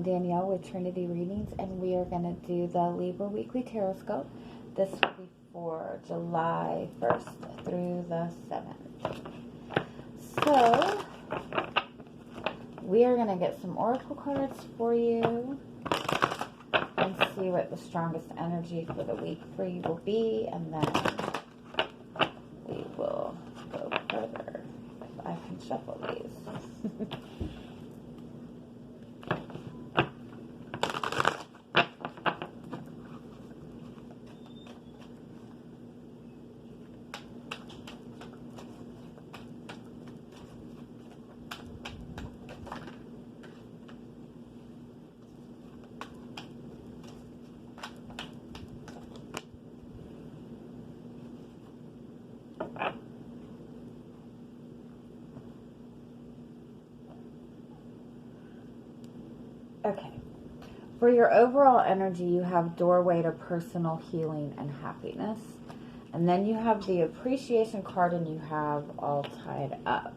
I'm Danielle with Trinity Readings, and we are going to do the Libra Weekly Tarotscope. This will be for July 1st through the 7th. So, we are going to get some oracle cards for you and see what the strongest energy for the week for you will be, and then we will go further. If I can shuffle these. Okay. For your overall energy, you have doorway to personal healing and happiness. And then you have the appreciation card, and you have all tied up.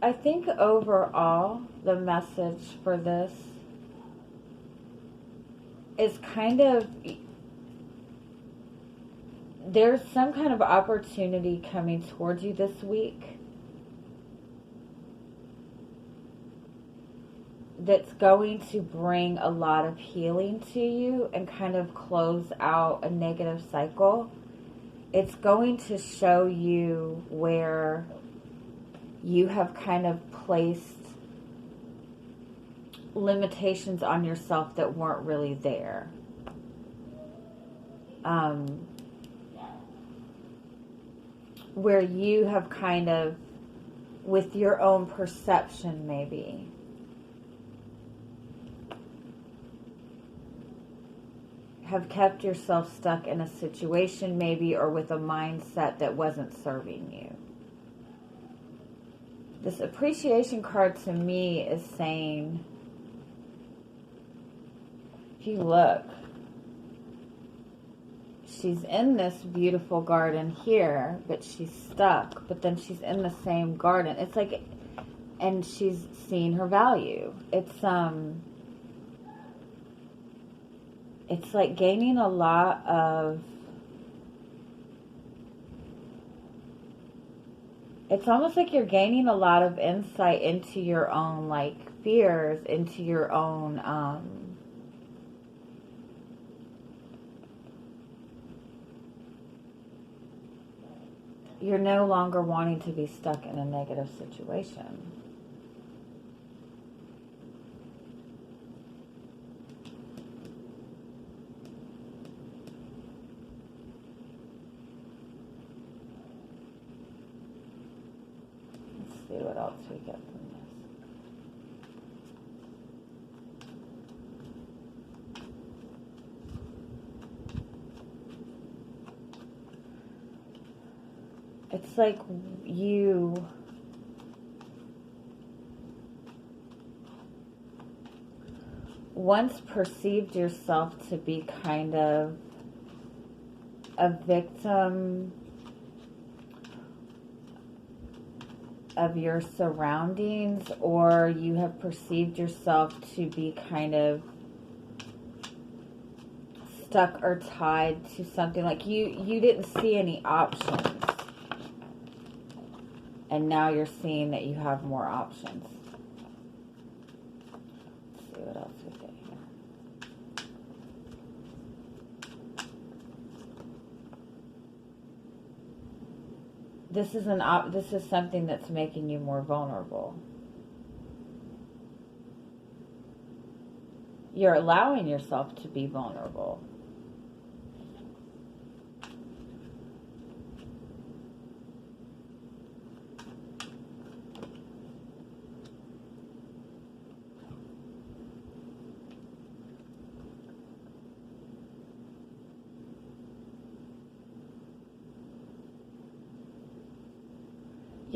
I think overall, the message for this is kind of, there's some kind of opportunity coming towards you this week that's going to bring a lot of healing to you and kind of close out a negative cycle. It's going to show you where you have kind of placed limitations on yourself that weren't really there. Where you have kind of, with your own perception maybe, have kept yourself stuck in a situation maybe, or with a mindset that wasn't serving you. This appreciation card to me is saying, if you look, she's in this beautiful garden here, but she's stuck, but then she's in the same garden. It's like, and she's seeing her value. It's like gaining a lot of, it's almost like you're gaining a lot of insight into your own, like, fears, into your own, you're no longer wanting to be stuck in a negative situation. See what else we get from this. It's like you once perceived yourself to be kind of a victim of your surroundings, or you have perceived yourself to be kind of stuck or tied to something. Like you didn't see any options, and now you're seeing that you have more options. Let's see what else we get here. This is something that's making you more vulnerable. You're allowing yourself to be vulnerable.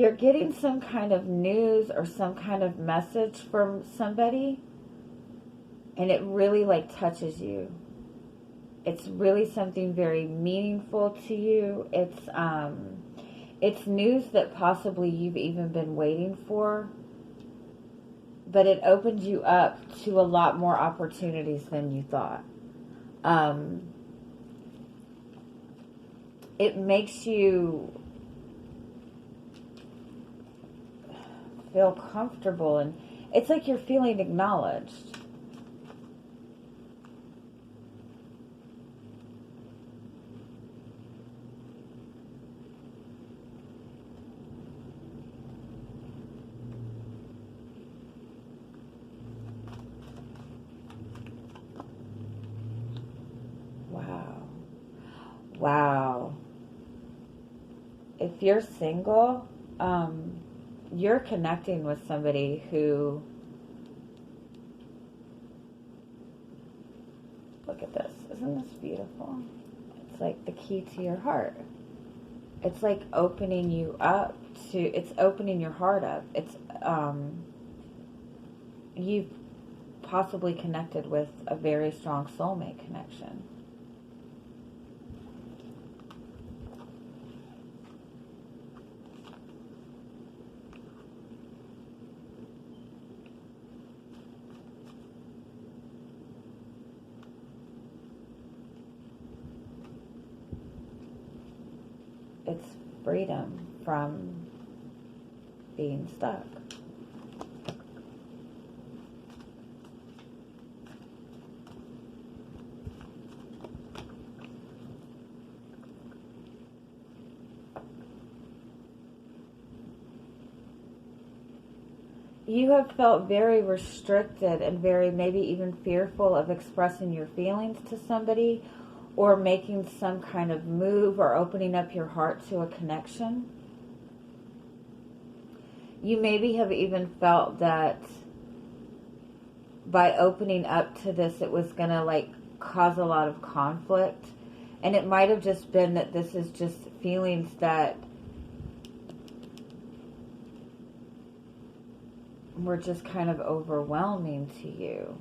you're getting some kind of news or some kind of message from somebody, and it really like touches you. It's really something very meaningful to you. It's news that possibly you've even been waiting for, but it opens you up to a lot more opportunities than you thought. It makes you feel comfortable, and it's like you're feeling acknowledged. Wow. If you're single, you're connecting with somebody who, look at this, isn't this beautiful? It's like the key to your heart. It's like opening you up to, it's opening your heart up. It's, you've possibly connected with a very strong soulmate connection. It's freedom from being stuck. You have felt very restricted and very maybe even fearful of expressing your feelings to somebody, or making some kind of move or opening up your heart to a connection. You maybe have even felt that by opening up to this, it was going to like cause a lot of conflict. And it might have just been that this is just feelings that were just kind of overwhelming to you.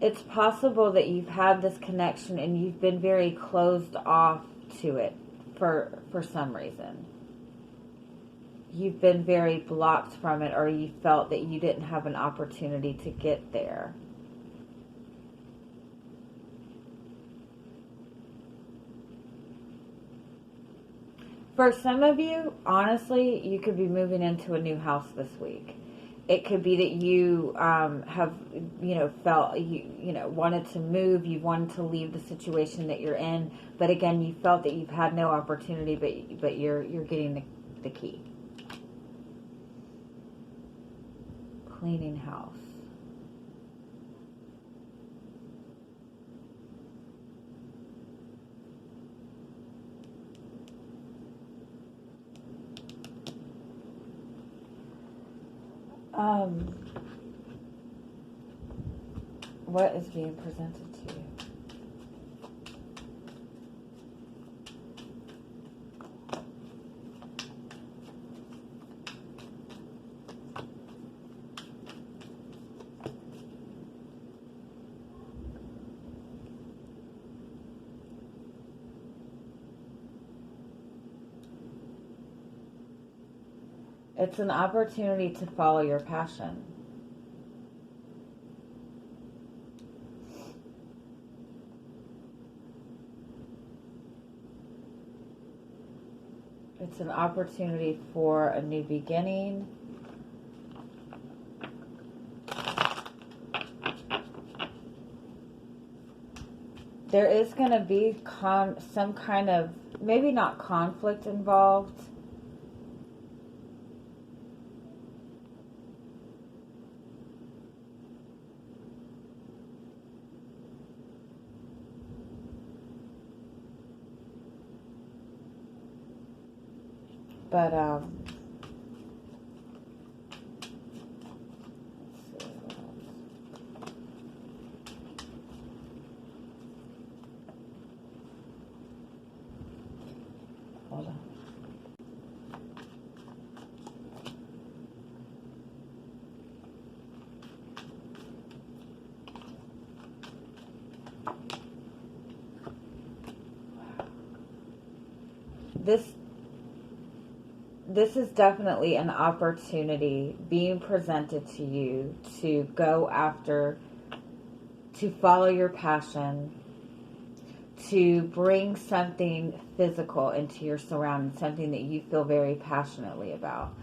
It's possible that you've had this connection and you've been very closed off to it for some reason. You've been very blocked from it, or you felt that you didn't have an opportunity to get there. For some of you, honestly, you could be moving into a new house this week. It could be that you have, felt you wanted to move, you wanted to leave the situation that you're in, but again, you felt that you've had no opportunity, but you're getting the key. Cleaning house. What is being presented to you? It's an opportunity to follow your passion. It's an opportunity for a new beginning. There is going to be some kind of, maybe not conflict involved, but let's see what else. this is definitely an opportunity being presented to you to go after, to follow your passion, to bring something physical into your surroundings, something that you feel very passionately about.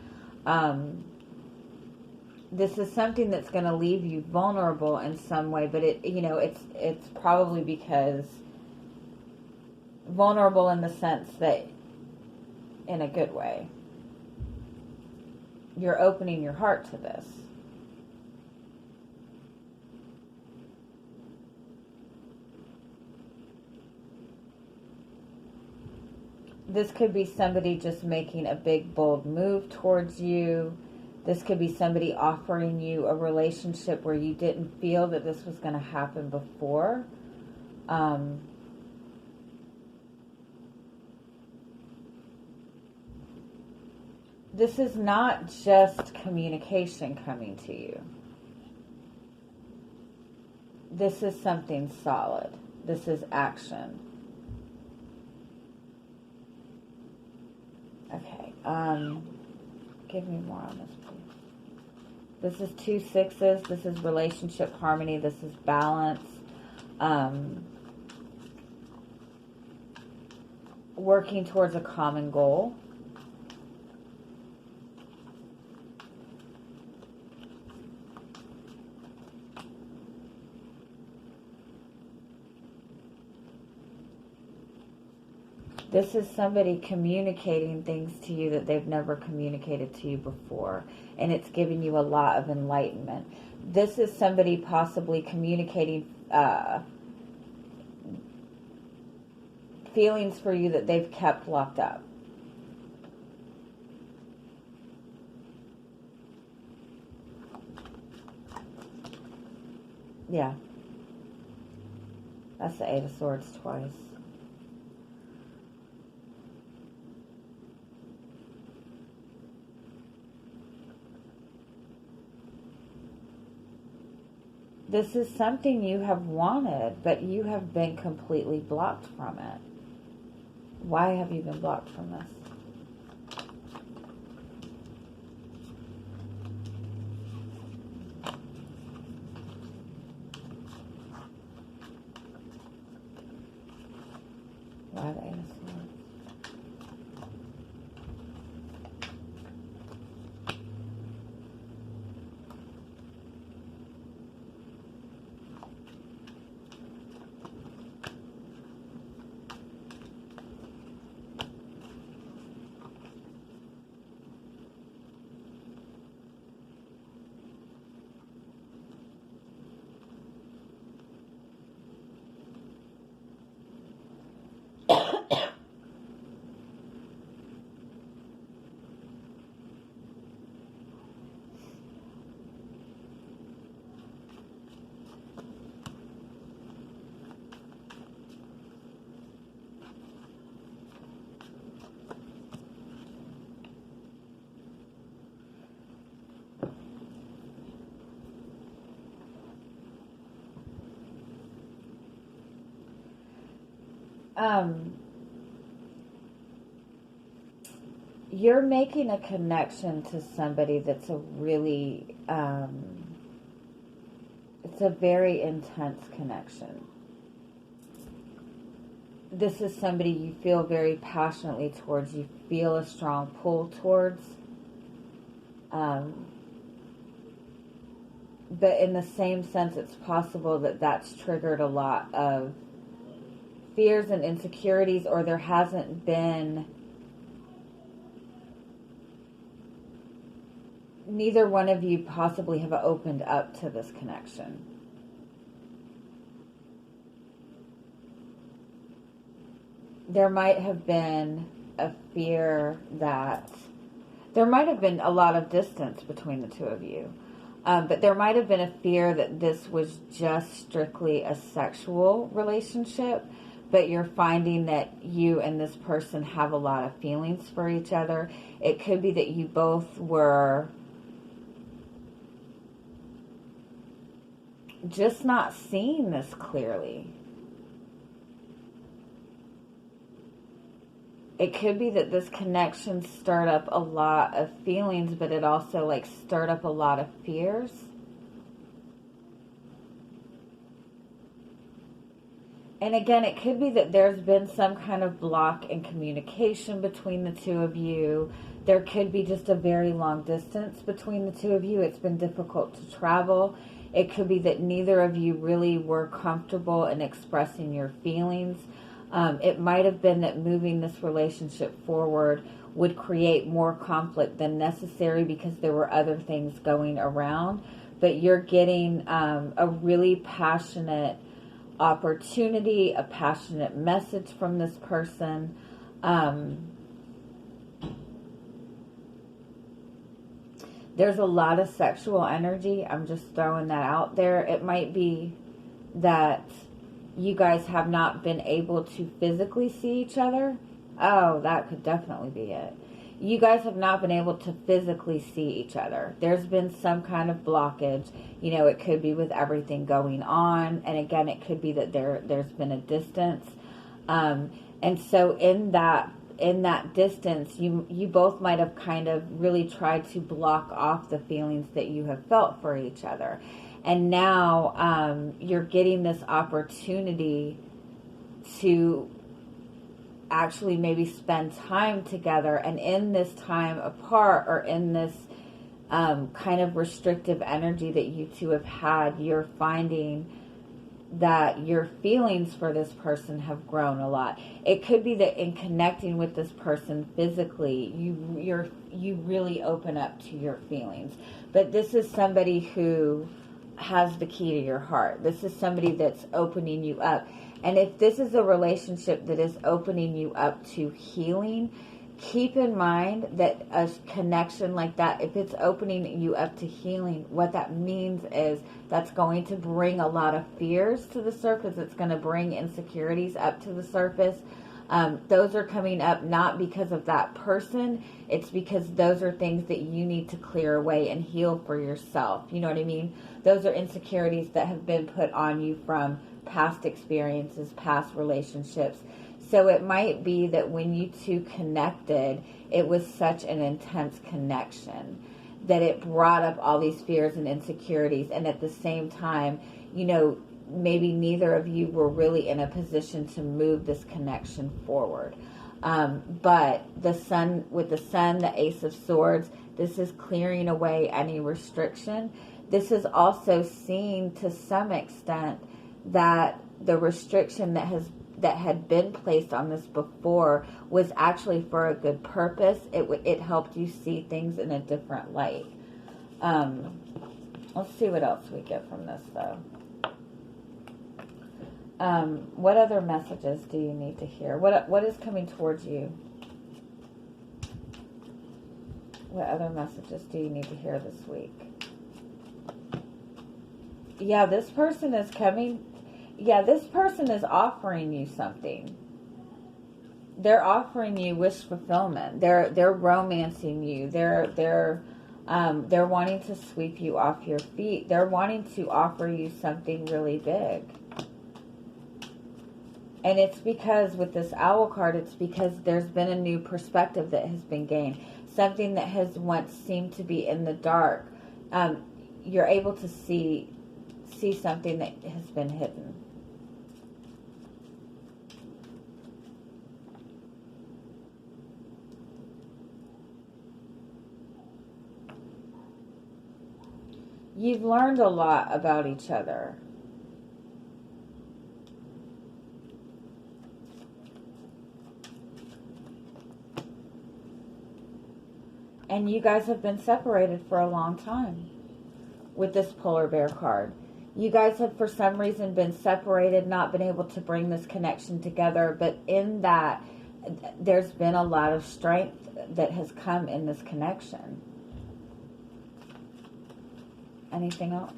This is something that's going to leave you vulnerable in some way, but it's probably because vulnerable in the sense that in a good way. You're opening your heart to this. This could be somebody just making a big, bold move towards you. This could be somebody offering you a relationship where you didn't feel that this was going to happen before. This is not just communication coming to you. This is something solid. This is action. Okay. Give me more on this, please. This is 2 6s. This is relationship harmony. This is balance. Working towards a common goal. This is somebody communicating things to you that they've never communicated to you before, and it's giving you a lot of enlightenment. This is somebody possibly communicating feelings for you that they've kept locked up. Yeah. That's the 8 of Swords twice. This is something you have wanted, but you have been completely blocked from it. Why have you been blocked from this? Why the 8 of Swords? You're making a connection to somebody that's a really, it's a very intense connection. This is somebody you feel very passionately towards, you feel a strong pull towards. But in the same sense, it's possible that that's triggered a lot of fears and insecurities, or there hasn't been, neither one of you possibly have opened up to this connection. There might have been a fear that, there might have been a lot of distance between the two of you. But there might have been a fear that this was just strictly a sexual relationship, but you're finding that you and this person have a lot of feelings for each other. It could be that you both were just not seeing this clearly. it could be that this connection stirred up a lot of feelings, but it also like stirred up a lot of fears. And again, it could be that there's been some kind of block in communication between the two of you. There could be just a very long distance between the two of you. It's been difficult to travel. It could be that neither of you really were comfortable in expressing your feelings. It might have been that moving this relationship forward would create more conflict than necessary because there were other things going around. But you're getting a really passionate opportunity, a passionate message from this person. There's a lot of sexual energy. I'm just throwing that out there. It might be that you guys have not been able to physically see each other. Oh, that could definitely be it. You guys have not been able to physically see each other. There's been some kind of blockage. You know, it could be with everything going on. And again, it could be that there's been a distance. And so in that distance, you both might have kind of really tried to block off the feelings that you have felt for each other. And now you're getting this opportunity to actually maybe spend time together, and in this time apart, or in this kind of restrictive energy that you two have had, you're finding that your feelings for this person have grown a lot. It could be that in connecting with this person physically, you really open up to your feelings. But this is somebody who has the key to your heart. This is somebody that's opening you up. And if this is a relationship that is opening you up to healing, keep in mind that a connection like that, if it's opening you up to healing, what that means is that's going to bring a lot of fears to the surface. It's going to bring insecurities up to the surface. Those are coming up not because of that person. It's because those are things that you need to clear away and heal for yourself. You know what I mean? Those are insecurities that have been put on you from past experiences, past relationships. So it might be that when you two connected, it was such an intense connection that it brought up all these fears and insecurities. And at the same time, you know, maybe neither of you were really in a position to move this connection forward. But the sun, with the sun, the Ace of Swords, this is clearing away any restriction. This is also seeing to some extent that the restriction that had been placed on this before was actually for a good purpose. It helped you see things in a different light. Let's see what else we get from this, though. What other messages do you need to hear? What is coming towards you? What other messages do you need to hear this week? Yeah, this person is coming. Yeah, this person is offering you something. They're offering you wish fulfillment. They're romancing you. They're wanting to sweep you off your feet. They're wanting to offer you something really big. And it's because with this owl card, it's because there's been a new perspective that has been gained. Something that has once seemed to be in the dark. You're able to see something that has been hidden. You've learned a lot about each other. And you guys have been separated for a long time with this polar bear card. You guys have, for some reason, been separated, not been able to bring this connection together. But in that, there's been a lot of strength that has come in this connection. Anything else?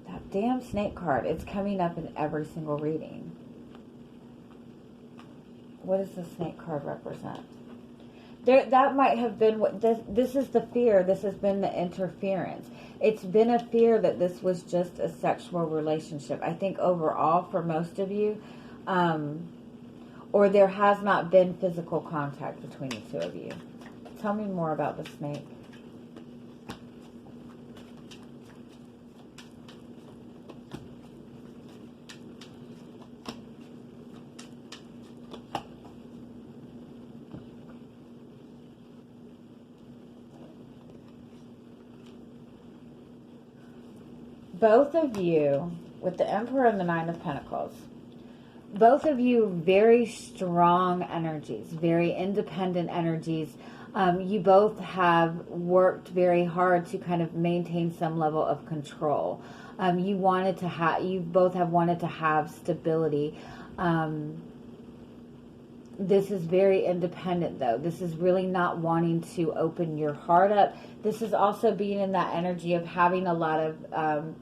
That damn snake card. It's coming up in every single reading. What does the snake card represent? That might have been what this is the fear. This has been the interference. It's been a fear that this was just a sexual relationship. I think overall for most of you, or there has not been physical contact between the two of you. Tell me more about the snake. Both of you, with the Emperor and the Nine of Pentacles, both of you very strong energies, very independent energies. You both have worked very hard to kind of maintain some level of control. You both have wanted to have stability. This is very independent, though. This is really not wanting to open your heart up. This is also being in that energy of having a lot of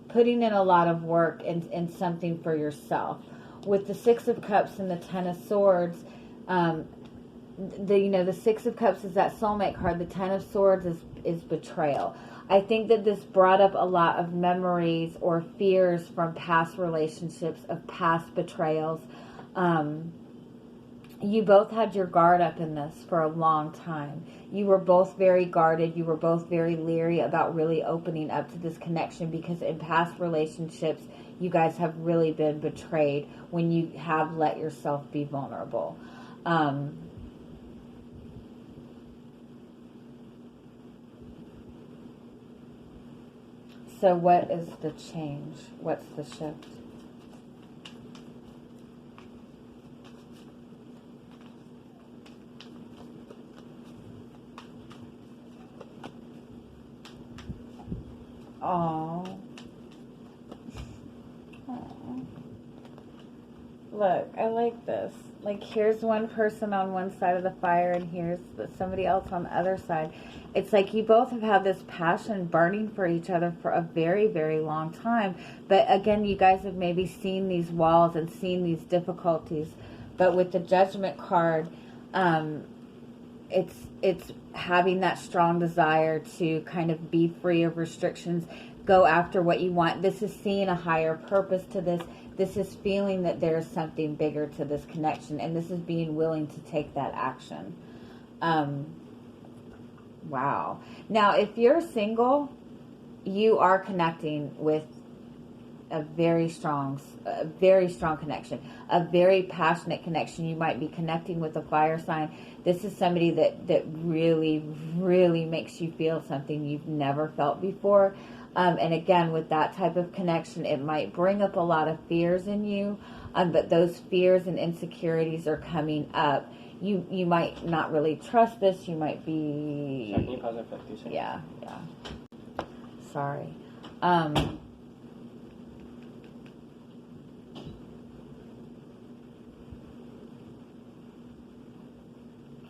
putting in a lot of work in something for yourself. With the Six of Cups and the Ten of Swords, the Six of Cups is that soulmate card. The Ten of Swords is betrayal. I think that this brought up a lot of memories or fears from past relationships, of past betrayals. You both had your guard up in this for a long time. You were both very guarded. You were both very leery about really opening up to this connection, because in past relationships, you guys have really been betrayed when you have let yourself be vulnerable. So what is the change? What's the shift? Oh. Look, I like this. Like, here's one person on one side of the fire, and here's somebody else on the other side. It's like you both have had this passion burning for each other for a very, very long time. But again, you guys have maybe seen these walls and seen these difficulties. But with the Judgment card, it's having that strong desire to kind of be free of restrictions, go after what you want. This is seeing a higher purpose to this. This is feeling that there's something bigger to this connection, and this is being willing to take that action. Wow. Now, if you're single, you are connecting with a very strong connection, a very passionate connection. You might be connecting with a fire sign. This is somebody that really, really makes you feel something you've never felt before. And again, with that type of connection, it might bring up a lot of fears in you, but those fears and insecurities are coming up. You might not really trust this. You might be... Can you pause it for 2 seconds? Yeah. Sorry.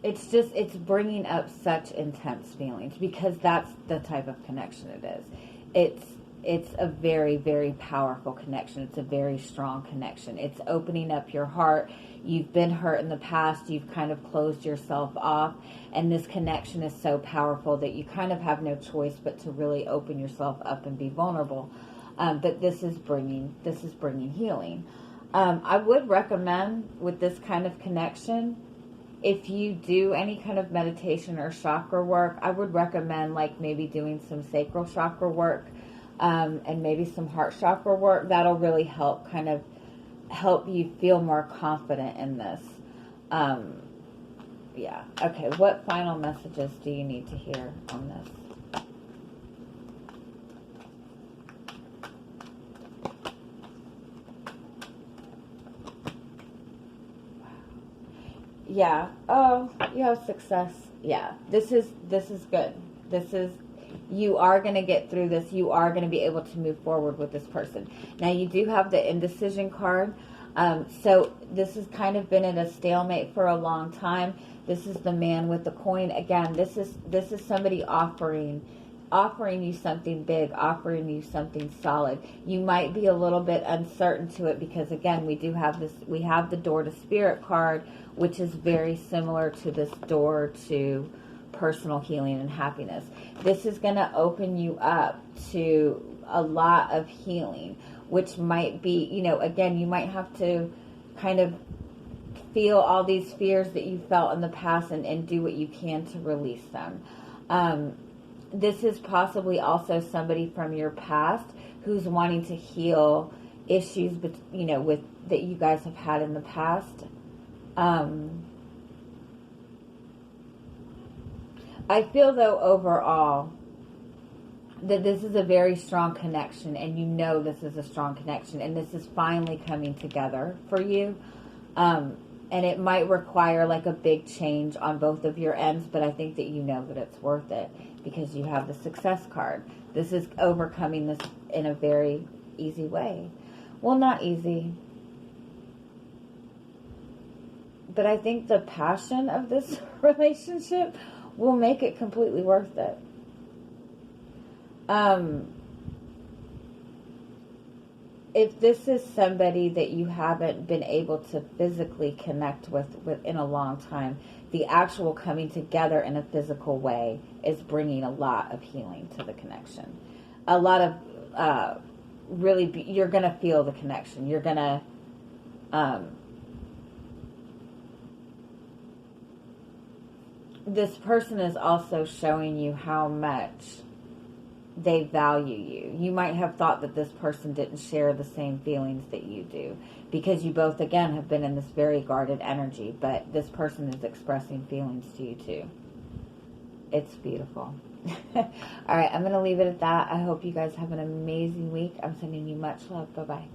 It's bringing up such intense feelings, because that's the type of connection it is. It's a very, very powerful connection. It's a very strong connection. It's opening up your heart. You've been hurt in the past. You've kind of closed yourself off. And this connection is so powerful that you kind of have no choice but to really open yourself up and be vulnerable. But this is bringing healing. I would recommend, with this kind of connection, if you do any kind of meditation or chakra work, I would recommend like maybe doing some sacral chakra work, and maybe some heart chakra work. That'll really help you feel more confident in this. Yeah. Okay. What final messages do you need to hear on this? Yeah. Oh, you have success. Yeah. This is good. You are going to get through this. You are going to be able to move forward with this person. Now, you do have the indecision card. So this has kind of been in a stalemate for a long time. This is the man with the coin. Again, this is somebody offering you something big, offering you something solid. You might be a little bit uncertain to it, because again, we have the door to spirit card, which is very similar to this door to personal healing and happiness. This is going to open you up to a lot of healing. which might be, you know, again, you might have to kind of feel all these fears that you felt in the past and do what you can to release them. This is possibly also somebody from your past who's wanting to heal issues, but you know, with that you guys have had in the past. I feel though overall that this is a very strong connection, and you know this is a strong connection, and this is finally coming together for you. And it might require like a big change on both of your ends, but I think that you know that it's worth it because you have the success card. This is overcoming this in a very easy way. Well, not easy, but I think the passion of this relationship will make it completely worth it. If this is somebody that you haven't been able to physically connect with in a long time, the actual coming together in a physical way is bringing a lot of healing to the connection. A lot of you're going to feel the connection. You're going to, this person is also showing you how much they value you. You might have thought that this person didn't share the same feelings that you do because you both, again, have been in this very guarded energy, but this person is expressing feelings to you too. It's beautiful. All right, I'm going to leave it at that. I hope you guys have an amazing week. I'm sending you much love. Bye-bye.